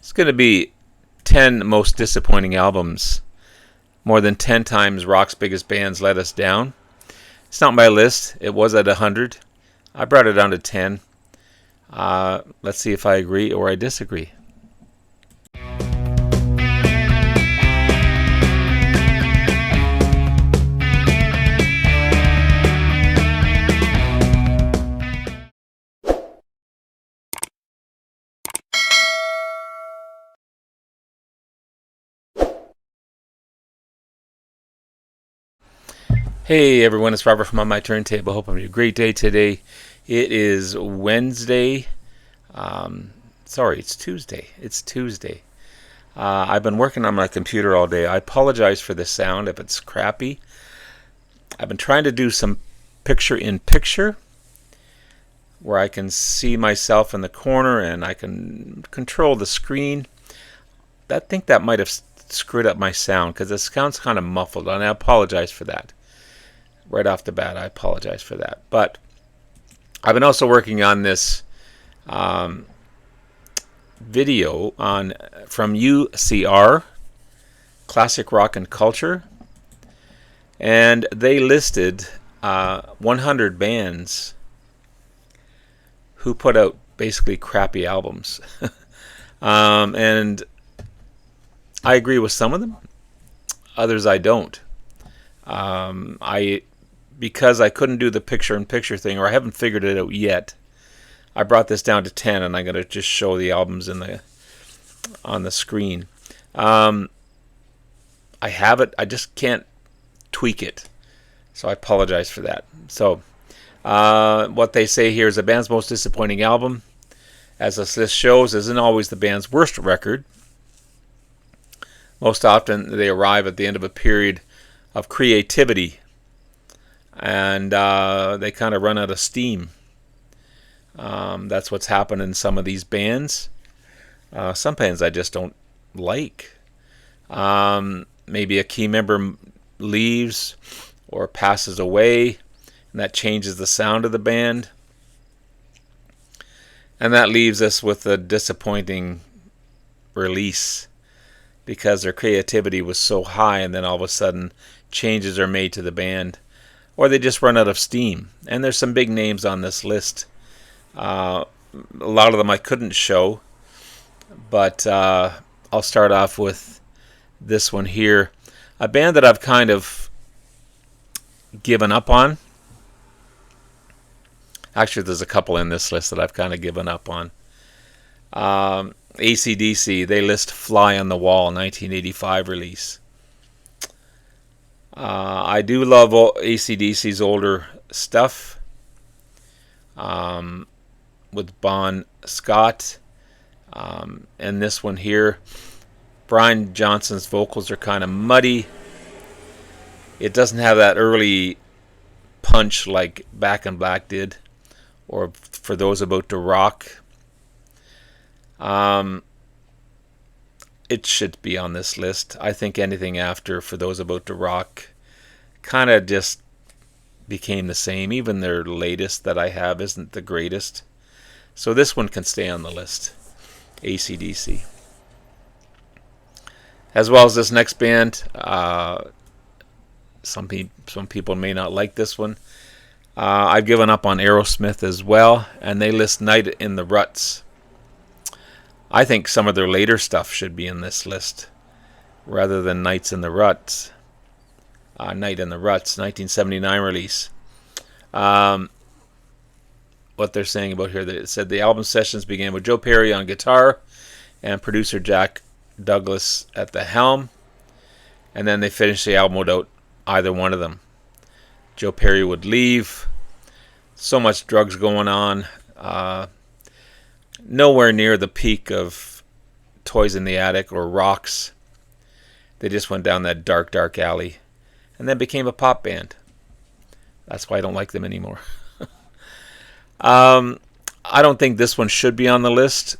It's going to be 10 most disappointing albums. More than 10 times rock's biggest bands let us down. It's not my list. It was at 100. I brought it down to 10. Let's see if I agree or I disagree. Hey everyone, it's Robert from On My Turntable. Hope I'm having a great day today. It is Wednesday. It's Tuesday. It's Tuesday. I've been working on my computer all day. I apologize for the sound if it's crappy. I've been trying to do some picture-in-picture where I can see myself in the corner and I can control the screen. I think that might have screwed up my sound because it sounds kind of muffled, and I apologize for that. Right off the bat, I apologize for that. But I've been also working on this video from UCR, Classic Rock and Culture, and they listed 100 bands who put out basically crappy albums. And I agree with some of them, others I don't. Because I couldn't do the picture-in-picture thing, or I haven't figured it out yet, I brought this down to 10, and I'm going to just show the albums on the screen. I have it, I just can't tweak it, so I apologize for that. So, what they say here is the band's most disappointing album, as this list shows, isn't always the band's worst record. Most often, they arrive at the end of a period of creativity, and they kind of run out of steam. That's what's happened in some of these bands. Some bands I just don't like. Maybe a key member leaves or passes away, and that changes the sound of the band. And that leaves us with a disappointing release because their creativity was so high, and then all of a sudden changes are made to the band, or they just run out of steam. And there's some big names on this list. A lot of them I couldn't show, but I'll start off with this one here. A band that I've kind of given up on. Actually, there's a couple in this list that I've kind of given up on. ACDC, they list Fly on the Wall, 1985 release. I do love ACDC's older stuff, with Bon Scott, and this one here. Brian Johnson's vocals are kind of muddy. It doesn't have that early punch like Back in Black did, or For Those About to Rock. It should be on this list. I think anything after For Those About to Rock kind of just became the same. Even their latest that I have isn't the greatest. So this one can stay on the list. ACDC. As well as this next band. Some people may not like this one. I've given up on Aerosmith as well. And they list Night in the Ruts. I think some of their later stuff should be in this list rather than Night in the Ruts, 1979 release. What they're saying about here, they said the album sessions began with Joe Perry on guitar and producer Jack Douglas at the helm, and then they finished the album without either one of them. Joe Perry would leave. So much drugs going on. Nowhere near the peak of Toys in the Attic or Rocks. They just went down that dark, dark alley and then became a pop band. That's why I don't like them anymore. I don't think this one should be on the list.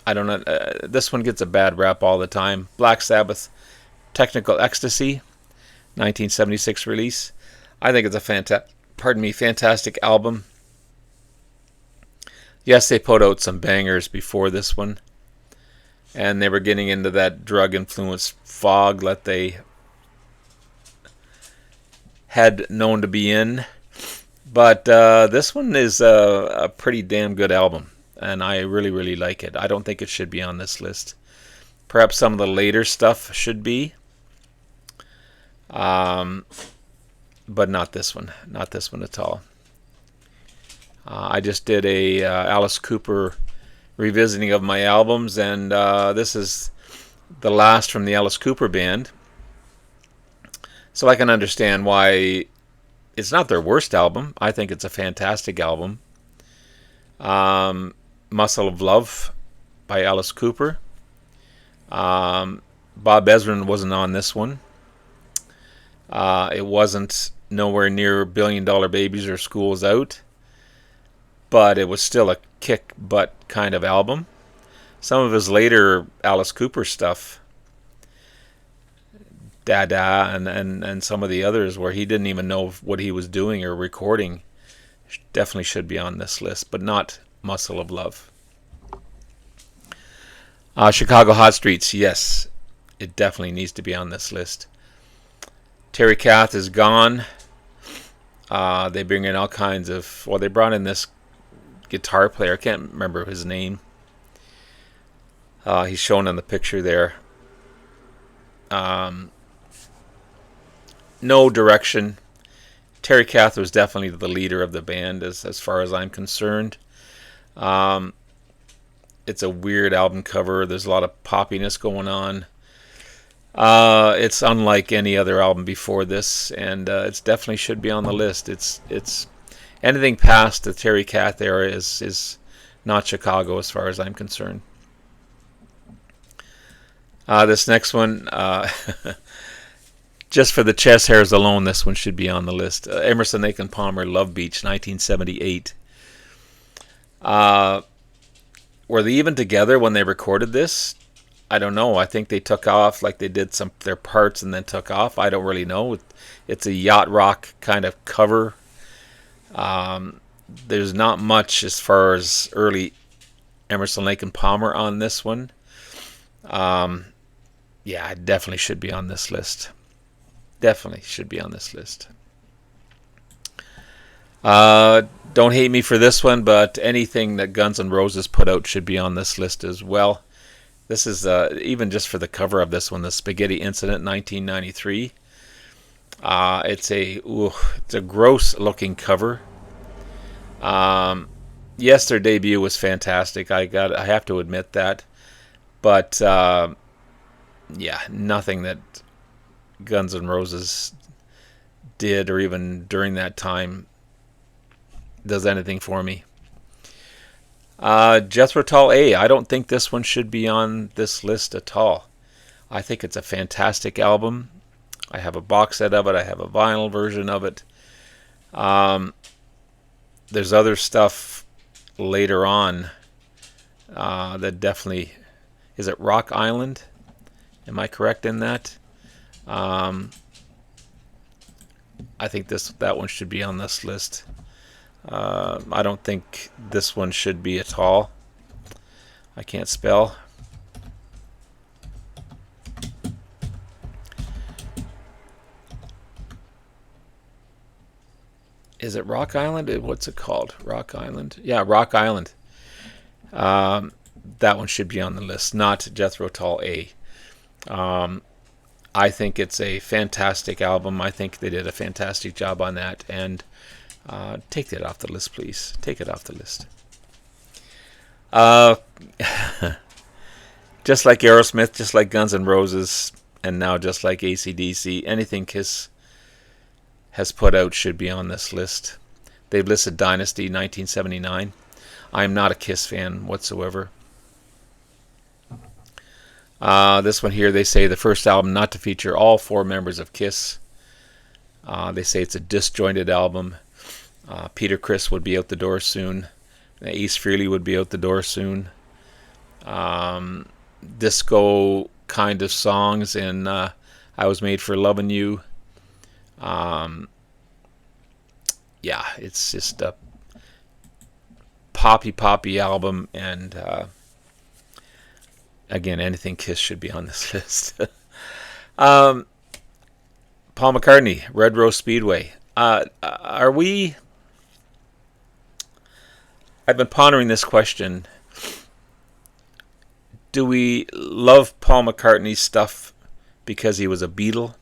I don't know. This one gets a bad rap all the time. Black Sabbath, Technical Ecstasy, 1976 release. I think it's a fantastic album. Yes, they put out some bangers before this one. and they were getting into that drug-influenced fog that they had known to be in. But this one is a pretty damn good album, and I really, really like it. I don't think it should be on this list. Perhaps some of the later stuff should be, but not this one. Not this one at all. I just did a Alice Cooper revisiting of my albums, and this is the last from the Alice Cooper band. So I can understand why it's not their worst album. I think it's a fantastic album. Muscle of Love by Alice Cooper. Bob Ezrin wasn't on this one. It wasn't nowhere near Billion Dollar Babies or School's Out, but it was still a kick-butt kind of album. Some of his later Alice Cooper stuff, Dada and some of the others where he didn't even know what he was doing or recording, definitely should be on this list, but not Muscle of Love. Chicago Hot Streets, yes, it definitely needs to be on this list. Terry Kath is gone. They bring in all kinds of, well, they brought in this guitar player. I can't remember his name. He's shown in the picture there. No direction. Terry Kath was definitely the leader of the band as far as I'm concerned. It's a weird album cover. There's a lot of poppiness going on. It's unlike any other album before this, and it definitely should be on the list. It's anything past the Terry Kath era is not Chicago as far as I'm concerned. This next one, just for the chest hairs alone, this one should be on the list. Emerson, Lake and Palmer, Love Beach, 1978. Were they even together when they recorded this? I don't know. I think they took off, like they did some their parts and then took off. I don't really know. It's a yacht rock kind of cover. There's not much as far as early Emerson, Lake and Palmer on this one. Yeah, it definitely should be on this list. Definitely should be on this list. Don't hate me for this one, but anything that Guns N' Roses put out should be on this list as well. This is, even just for the cover of this one, the Spaghetti Incident, 1993. It's a gross-looking cover. Yes, their debut was fantastic. I have to admit that. But, yeah, nothing that Guns N' Roses did, or even during that time, does anything for me. Jethro Tull A. I don't think this one should be on this list at all. I think it's a fantastic album. I have a box set of it. I have a vinyl version of it. There's other stuff later on that definitely... Is it Rock Island? Am I correct in that? I think that one should be on this list. I don't think this one should be at all. I can't spell. Is it Rock Island? What's it called? Rock Island? Yeah, Rock Island. That one should be on the list, not Jethro Tull A. I think it's a fantastic album. I think they did a fantastic job on that, and take that off the list, please. Take it off the list. Just like Aerosmith, just like Guns N' Roses, and now just like ACDC, anything Kiss has put out should be on this list. They've listed Dynasty 1979. I am not a Kiss fan whatsoever. This one here, they say the first album not to feature all four members of Kiss. They say it's a disjointed album. Peter Criss would be out the door soon. Ace Frehley would be out the door soon. Disco kind of songs in I Was Made for Loving You. Yeah, it's just a poppy album, and Again, anything Kiss should be on this list. um, Paul McCartney, Red Rose Speedway. Are we? I've been pondering this question. Do we love Paul McCartney's stuff because he was a Beatle?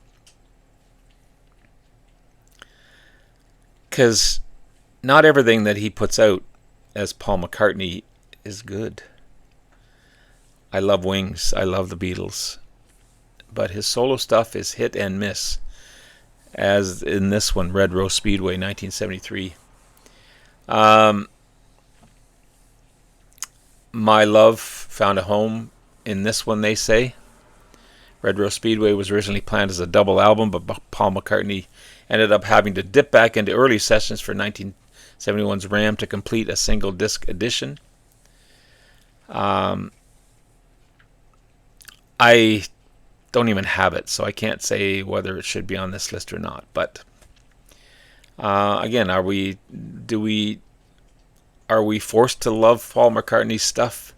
Because not everything that he puts out as Paul McCartney is good. I love Wings. I love the Beatles. But his solo stuff is hit and miss. As in this one, Red Rose Speedway, 1973. My Love found a home in this one, they say. Red Rose Speedway was originally planned as a double album, but Paul McCartney ended up having to dip back into early sessions for 1971's Ram to complete a single disc edition. I don't even have it, so I can't say whether it should be on this list or not. But again, are we forced to love Paul McCartney's stuff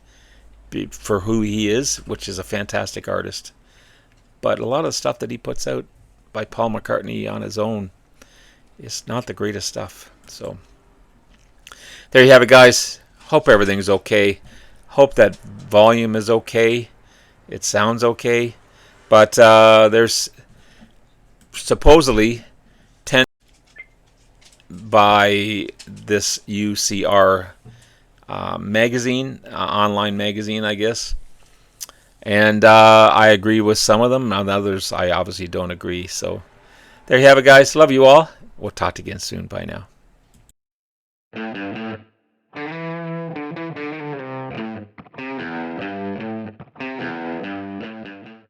for who he is, which is a fantastic artist? But a lot of the stuff that he puts out by Paul McCartney on his own is not the greatest stuff. So there you have it, guys. Hope everything's okay. Hope that volume is okay. It sounds okay. But there's supposedly 10 by this UCR magazine, online magazine, I guess. And I agree with some of them. On others, I obviously don't agree. So there you have it, guys. Love you all. We'll talk again soon. Bye now.